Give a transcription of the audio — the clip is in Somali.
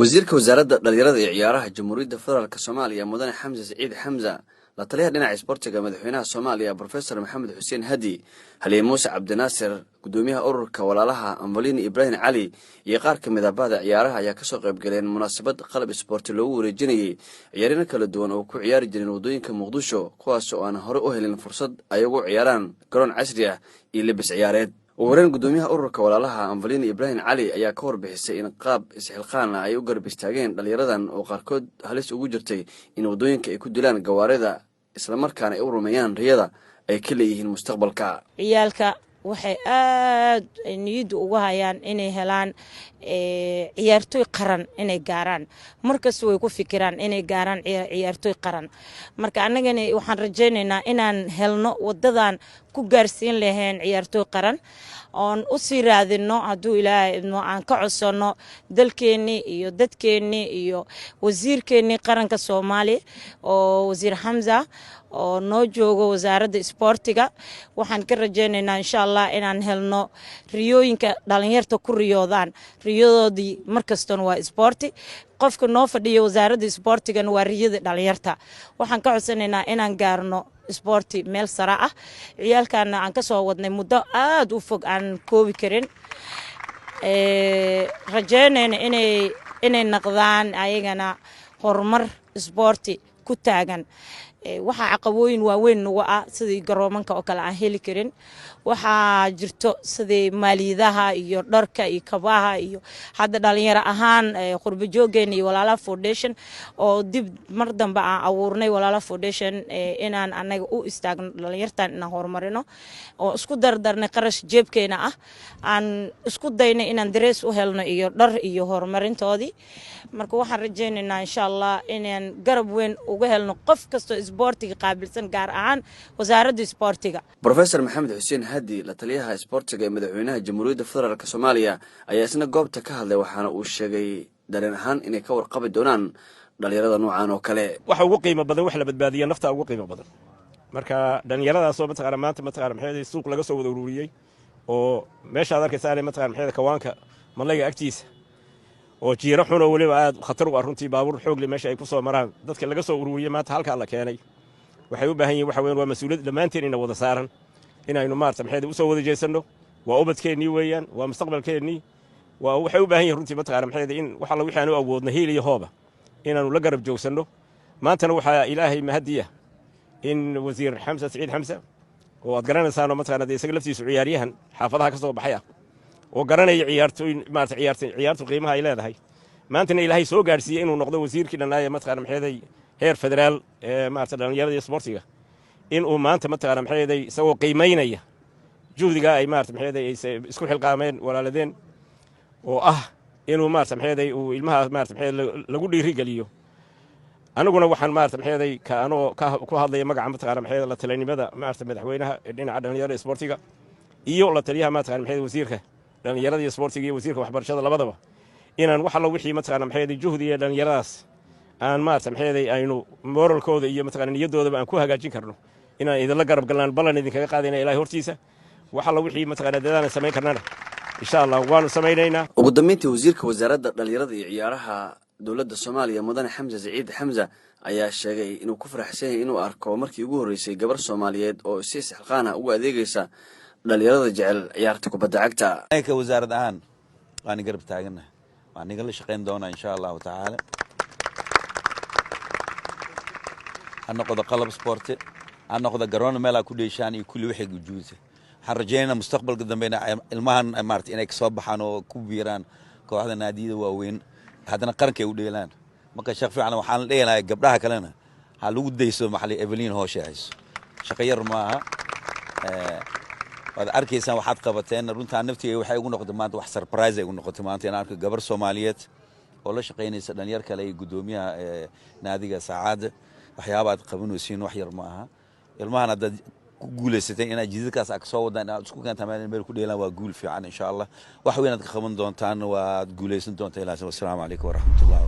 wasiirka wasaaradda dhalinyarada iyo ciyaaraha jamhuuriyadda federaalk Soomaaliya mudane Xamza Saciid Xamza la taliyaha dhinaca isboortiga madaxweynaha Soomaaliya Professor Maxamed Xuseen Hadi Haliye Muuse Cabdinaasir gudoomiyaha ururka walaalaha Ambalini Ibrahim Cali iyo qaar ka mid ah bahda ciyaaraha ayaa ka soo qayb galeen munaasabad qalab isboorti loogu wareejinayay ciyaarina kala duwan oo ku ciyaari jireen wadooyinka Muqdisho kuwaas oo aan hore u helin fursad ay ugu ciyaaraan garoon casri ah iyo libis ciyaareed ورين قدوميها أورك ولا لها أنفلين إبراهيم علي أيا كور بحس إن قاب إسحلقان أي أجر بيستاجين دليردان وقاركود هلس وجرتي إن ودوين كيكودلان جواردا إسلامر كان أوروميان رياضة أي كله المستقبل كا عيالك waxay aad niyad ugu hayaan inay helaan ciyaartoy qaran inay gaaraan markaas way ku fikiraan inay gaaraan ciyaartoy qaran marka anagana waxaan rajaynaynaa inaan helno wadadan ku gaarsiin lahayn ciyaartoy qaran oon u sii raadino haduu ilaahay idmo aan ka codsano dalkeeni iyo dadkeeni iyo wasiirkeeni qaranka Soomaaliya oo wasiir Xamza oo noo joogo wasaaradda isboortiga waxaan ka rajaynaynaa insha Allah inaan helno riyooyinka dhalinyarta ku riyoodaan riyoodii markastana waa isboorti qofka noo fadhiyo wasaaradda isboortiga waa riyada dhalinyarta waxaan ka codsanaynaa inaan gaarno isboorti meel sare ah ciyaalkana aan ka soo wadnay muddo aad u fog aan koobi karin rajaynayna inay noqdaan ayagana horumar isboorti ku taagan waxa caqabooyin waaweyn uga ah sidii garoomanka oo kale aan heli karin waxa jirto sidii maaliyadaha iyo dharka iyo kabaha iyo hadda dhalinyaro ahaan qurbo joogeen iyo walaalaha foundation oo dib mar dambe aan abuurnay walaalaha foundation inaan anaga u istaagno dhalinyartan inaan horumarino oo isku dardarnay qarash jeebkeena ah aan isku daynay inaan darees u helno iyo dhar iyo horumarintoodii marka waxaan rajaynaynaa insha Allah inaan garab weyn uga helno qof kasto isboortiga qaabilsan gaar ahaan wasaaradda isboortiga Professor Maxamed Xuseen Hadi la taliyaha isboortiga ee madaxweynaha jamhuuriyadda federaalk Soomaaliya ayaa isna goobta ka hadlay waxaana uu sheegay dareen ahaan inay ka warqabi doonaan dhalinyarada noocan oo kale waxa ugu qiimo badan wax la badbaadiyo nafta ugu qiimo badan marka dhalinyaradaas oo mataqaana maanta maxay suuq laga soo wada ururiyay oo meesha aad arkaysaa maxay kawaanka malayga agtiisa oo jiiro xun oo waliba aad khatar u aruntii baabuur xoog leh meesha ay ku soo maraan dadka laga soo ururiyay maanta halka la keenay waxay u baahan yihiin waxa weyn waa mas'uuliyad dhamaanteen in wada saaran inaynu maarta maxay u soo wada jeesano waa ubadkeennii weeyaan waa mustaqbalkeennii waa waxay u baahan yihiin runtii mataqaana maxay in waxa la wixii aanu awoodna heel iyo hooba inaanu la garab joogsano maantana waxa ilaahay mahadiya in wasiir Xamza Saciid Xamza oo aad garanaysaano mataqaana isaga laftiisu ciyaaryahan xaafadaha ka soo baxaya oo garanaya ciyaartooy maarta ciyaartu qiimaha ay leedahay maantana ilaahay soo gaarsiiyay inuu noqdo wasiirkii dhanaaye mataqaana maxay heer federaal maarta dhalinyarada iyo isboortiga in uu maanta mataqaana maxay isagoo qiimeynaya juhdiga ay maarta maxay isku xilqaameen walaaladeen oo ah inuu maarta maxay uu ilmaha maarta maxay lagu dhiiri galiyo anaguna waxaan maarta maxay ku hadlaya magaca mataqaana maxay la talinimada maarta madaxweynaha dhinaca dhalinyarada isboortiga iyo la taliyaha mataqaana maxay wasiirka dhalinyarada isboortiga iyo wasiirka waxbarashada labadaba inaan wax alla wixii mataqaana maxay juhdiga dhalinyaradaas aan maarta maxay aynu moralkooda iyo mataqaana niyadoodaba aan ku hagaajin karno inaan idin garab galaan balan idin kaga qaadayna ilaahay hortiisa waxa la wixii mataqaana dadana sameyn karnana insha Allah waanu sameeynaa ugu dambeyntii wasiirka wasaaradda dhalinyarada iyo ciyaaraha dawladda Soomaaliya mudane Xamza Saciid Xamza ayaa sheegay inuu ku faraxsan yahay inuu arko markii ugu horeysay gabar Soomaaliyeed oo si saxqaan ah ugu adeegaysa dhalinyarada jecel ciyaarta kubadda cagta ay ka wasaaradda ahaan waan garab taaganahay waan la shaqeyn doonaa insha Allah ta'ala أنا قد قلب سبورت أنا قد قرون ملا كل شيء كل واحد جوزه حرجينا مستقبل قدام بين المهن مارت إنك صباح أنا كبيران كواحد نادي وين هذا نقرن كيوديلان ما كشاف في عنا محل ليه لا قبلها كلنا هالود يسوي محل إيفلين هو شايس شقير معها هذا أركيسان واحد قبتين رنت عن نفتي وحي يقول نقد مانت واحد سربرايز يقول نقد مانت أنا أركي قبر سوماليات والله شقيني سدان يركل أي قدومية نادي سعادة waxyaabaad qaban weysiin wax yar ma aha ilmahan dad ku guuleysatay in ajidkaas ag soo wadaan isku keenta meel ku dheelan waa guul fiican insha Allah wax weyn aad ka qaban doontaan waa guuleysan doontaan ilaa assalamu alaykum wa rahmatullahi